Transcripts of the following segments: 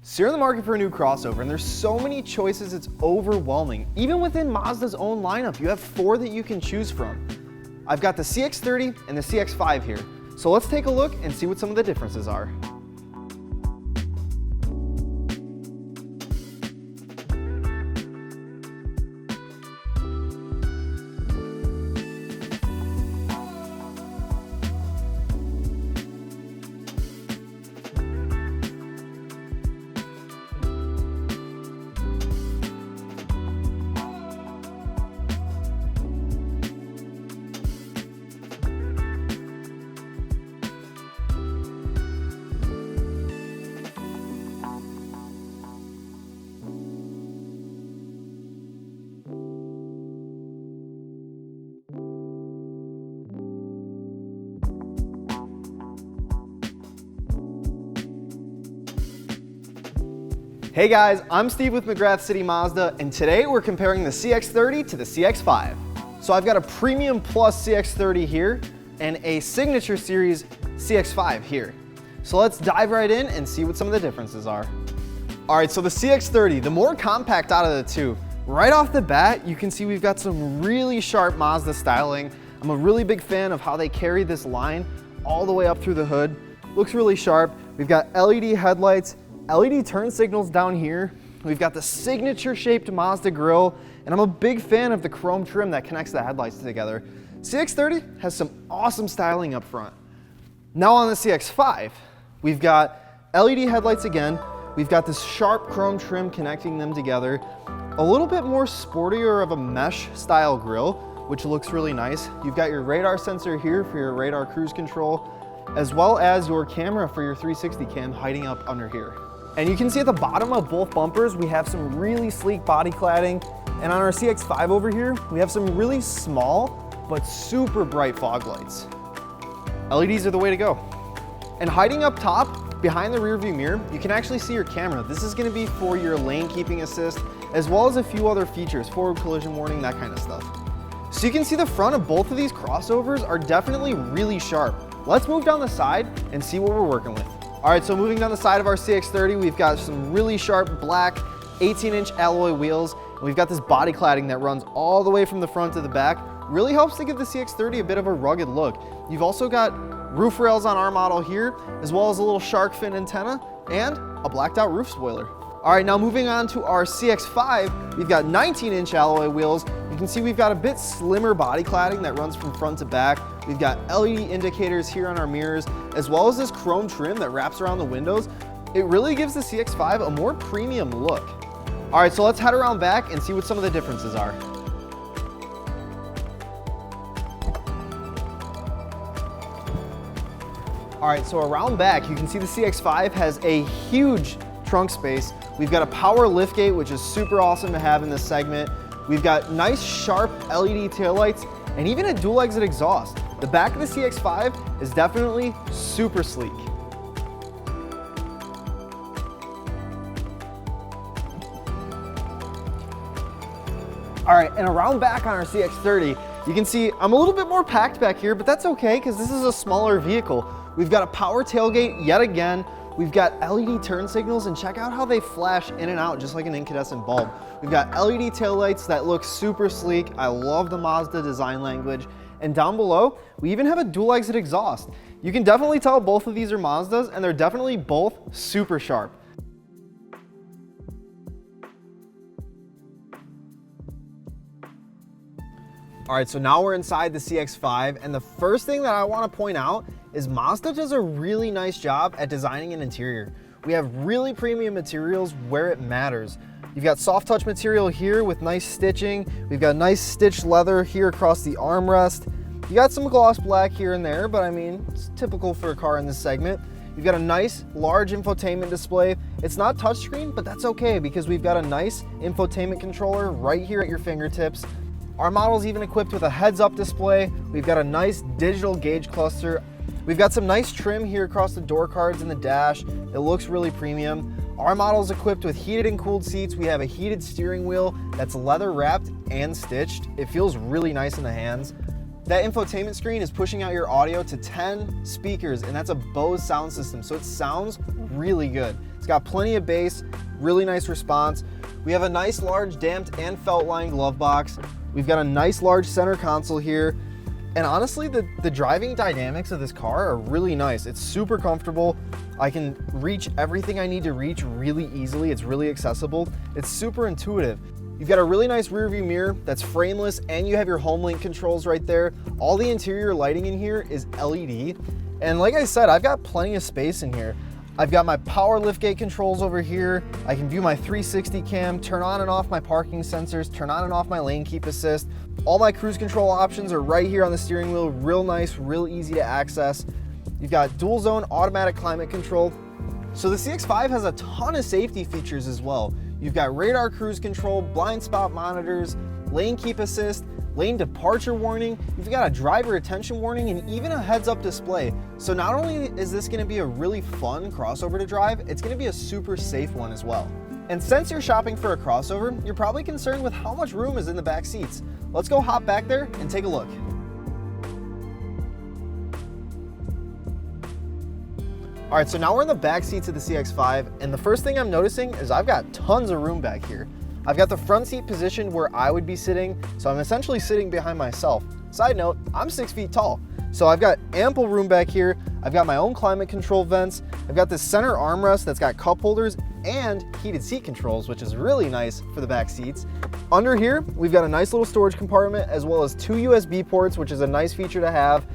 So you're in the market for a new crossover, and there's so many choices, it's overwhelming. Even within Mazda's own lineup, you have 4 that you can choose from. I've got the CX-30 and the CX-5 here. So let's take a look and see what some of the differences are. Hey guys, I'm Steve with McGrath City Mazda, and today we're comparing the CX-30 to the CX-5. So I've got a Premium Plus CX-30 here and a Signature Series CX-5 here. So let's dive right in and see what some of the differences are. All right, so the CX-30, the more compact out of the two. Right off the bat, you can see we've got some really sharp Mazda styling. I'm a really big fan of how they carry this line all the way up through the hood. Looks really sharp. We've got LED headlights, LED turn signals down here. We've got the signature shaped Mazda grille, and I'm a big fan of the chrome trim that connects the headlights together. CX-30 has some awesome styling up front. Now on the CX-5, we've got LED headlights again. We've got this sharp chrome trim connecting them together. A little bit more sportier of a mesh style grille, which looks really nice. You've got your radar sensor here for your radar cruise control, as well as your camera for your 360 cam hiding up under here. And you can see at the bottom of both bumpers, we have some really sleek body cladding. And on our CX-5 over here, we have some really small, but super bright fog lights. LEDs are the way to go. And hiding up top, behind the rear view mirror, you can actually see your camera. This is gonna be for your lane keeping assist, as well as a few other features, forward collision warning, that kind of stuff. So you can see the front of both of these crossovers are definitely really sharp. Let's move down the side and see what we're working with. All right, so moving down the side of our CX-30, we've got some really sharp black 18-inch alloy wheels, and we've got this body cladding that runs all the way from the front to the back. Really helps to give the CX-30 a bit of a rugged look. You've also got roof rails on our model here, as well as a little shark fin antenna and a blacked out roof spoiler. All right, now moving on to our CX-5, we've got 19-inch alloy wheels. You can see we've got a bit slimmer body cladding that runs from front to back. We've got LED indicators here on our mirrors, as well as this chrome trim that wraps around the windows. It really gives the CX-5 a more premium look. All right, so let's head around back and see what some of the differences are. All right, so around back, you can see the CX-5 has a huge trunk space. We've got a power liftgate, which is super awesome to have in this segment. We've got nice sharp LED taillights and even a dual exit exhaust. The back of the CX-5 is definitely super sleek. All right, and around back on our CX-30, you can see I'm a little bit more packed back here, but that's okay because this is a smaller vehicle. We've got a power tailgate yet again. We've got LED turn signals, and check out how they flash in and out just like an incandescent bulb. We've got LED taillights that look super sleek. I love the Mazda design language. And down below, we even have a dual exit exhaust. You can definitely tell both of these are Mazdas, and they're definitely both super sharp. All right, so now we're inside the CX-5, and the first thing that I want to point out is Mazda does a really nice job at designing an interior. We have really premium materials where it matters. You've got soft touch material here with nice stitching. We've got nice stitched leather here across the armrest. You got some gloss black here and there, but I mean, it's typical for a car in this segment. You've got a nice large infotainment display. It's not touchscreen, but that's okay because we've got a nice infotainment controller right here at your fingertips. Our model's even equipped with a heads-up display. We've got a nice digital gauge cluster. We've got some nice trim here across the door cards and the dash. It looks really premium. Our model's equipped with heated and cooled seats. We have a heated steering wheel that's leather wrapped and stitched. It feels really nice in the hands. That infotainment screen is pushing out your audio to 10 speakers, and that's a Bose sound system, so it sounds really good. It's got plenty of bass, really nice response. We have a nice large damped and felt lined glove box. We've got a nice large center console here. And honestly, the driving dynamics of this car are really nice. It's super comfortable. I can reach everything I need to reach really easily. It's really accessible. It's super intuitive. You've got a really nice rear view mirror that's frameless, and you have your home link controls right there. All the interior lighting in here is LED. And like I said, I've got plenty of space in here. I've got my power liftgate controls over here. I can view my 360 cam, turn on and off my parking sensors, turn on and off my lane keep assist. All my cruise control options are right here on the steering wheel. Real nice, real easy to access. You've got dual zone automatic climate control. So the CX-5 has a ton of safety features as well. You've got radar cruise control, blind spot monitors, lane keep assist, lane departure warning, you've got a driver attention warning, and even a heads-up display. So not only is this gonna be a really fun crossover to drive, it's gonna be a super safe one as well. And since you're shopping for a crossover, you're probably concerned with how much room is in the back seats. Let's go hop back there and take a look. All right, so now we're in the back seats of the CX-5, and the first thing I'm noticing is I've got tons of room back here. I've got the front seat positioned where I would be sitting, so I'm essentially sitting behind myself. Side note, I'm 6 feet tall, so I've got ample room back here. I've got my own climate control vents. I've got this center armrest that's got cup holders and heated seat controls, which is really nice for the back seats. Under here, we've got a nice little storage compartment as well as 2 USB ports, which is a nice feature to have.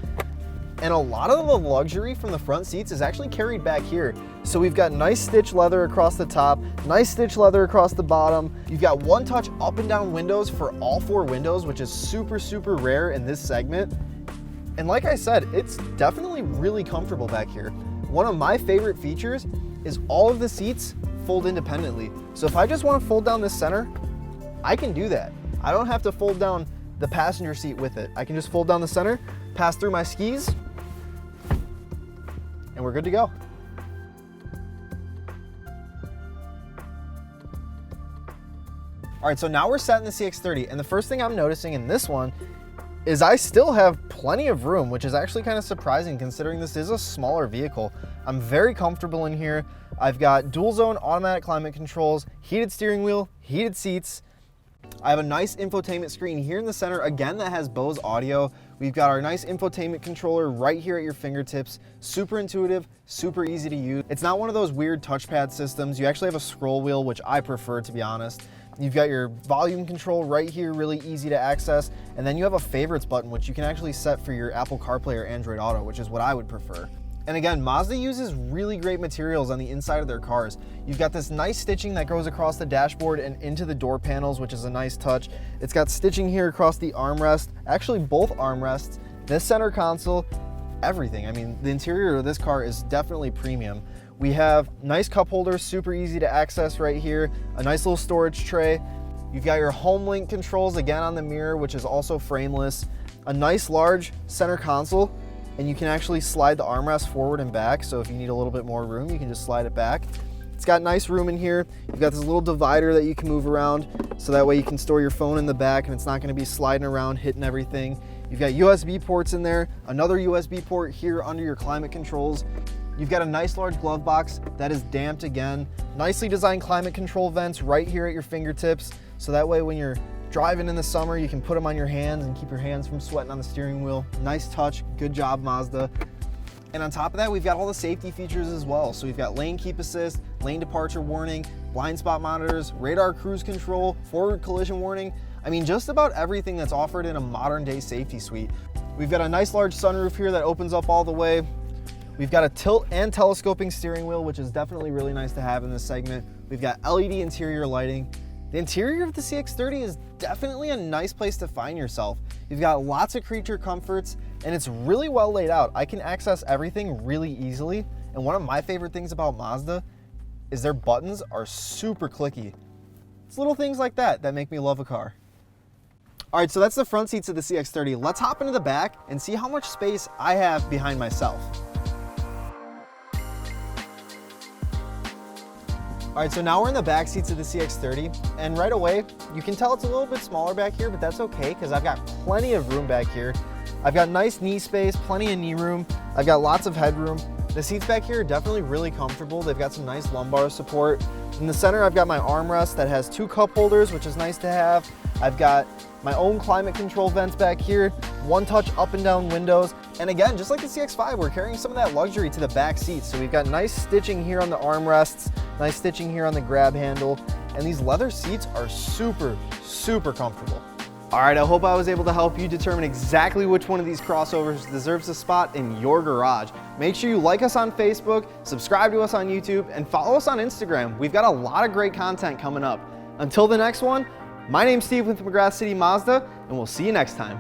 And a lot of the luxury from the front seats is actually carried back here. So we've got nice stitch leather across the top, nice stitch leather across the bottom. You've got one-touch up and down windows for all 4 windows, which is super, super rare in this segment. And like I said, it's definitely really comfortable back here. One of my favorite features is all of the seats fold independently. So if I just want to fold down this center, I can do that. I don't have to fold down the passenger seat with it. I can just fold down the center, pass through my skis, and we're good to go. All right, so now we're set in the CX-30, and the first thing I'm noticing in this one is I still have plenty of room, which is actually kind of surprising considering this is a smaller vehicle. I'm very comfortable in here. I've got dual zone automatic climate controls, heated steering wheel, heated seats. I have a nice infotainment screen here in the center, again, that has Bose audio. We've got our nice infotainment controller right here at your fingertips. Super intuitive, super easy to use. It's not one of those weird touchpad systems. You actually have a scroll wheel, which I prefer, to be honest. You've got your volume control right here, really easy to access. And then you have a favorites button, which you can actually set for your Apple CarPlay or Android Auto, which is what I would prefer. And again, Mazda uses really great materials on the inside of their cars. You've got this nice stitching that goes across the dashboard and into the door panels, which is a nice touch. It's got stitching here across the armrest, actually both armrests, this center console, everything. I mean, the interior of this car is definitely premium. We have nice cup holders, super easy to access right here, a nice little storage tray. You've got your home link controls again on the mirror, which is also frameless, a nice large center console, and you can actually slide the armrest forward and back. So if you need a little bit more room, you can just slide it back. It's got nice room in here. You've got this little divider that you can move around, so that way you can store your phone in the back and it's not gonna be sliding around, hitting everything. You've got USB ports in there, another USB port here under your climate controls. You've got a nice large glove box that is damped again. Nicely designed climate control vents right here at your fingertips, so that way when you're driving in the summer, you can put them on your hands and keep your hands from sweating on the steering wheel. Nice touch, good job, Mazda. And on top of that, we've got all the safety features as well. So we've got lane keep assist, lane departure warning, blind spot monitors, radar cruise control, forward collision warning. I mean, just about everything that's offered in a modern day safety suite. We've got a nice large sunroof here that opens up all the way. We've got a tilt and telescoping steering wheel, which is definitely really nice to have in this segment. We've got LED interior lighting. The interior of the CX-30 is definitely a nice place to find yourself. You've got lots of creature comforts, and it's really well laid out. I can access everything really easily, and one of my favorite things about Mazda is their buttons are super clicky. It's little things like that that make me love a car. All right, so that's the front seats of the CX-30. Let's hop into the back and see how much space I have behind myself. All right, so now we're in the back seats of the CX-30, and right away, you can tell it's a little bit smaller back here, but that's okay, because I've got plenty of room back here. I've got nice knee space, plenty of knee room. I've got lots of headroom. The seats back here are definitely really comfortable. They've got some nice lumbar support. In the center, I've got my armrest that has 2 cup holders, which is nice to have. I've got my own climate control vents back here, one-touch up and down windows. And again, just like the CX-5, we're carrying some of that luxury to the back seats. So we've got nice stitching here on the armrests, nice stitching here on the grab handle, and these leather seats are super, super comfortable. All right, I hope I was able to help you determine exactly which one of these crossovers deserves a spot in your garage. Make sure you like us on Facebook, subscribe to us on YouTube, and follow us on Instagram. We've got a lot of great content coming up. Until the next one, my name's Steve with McGrath City Mazda, and we'll see you next time.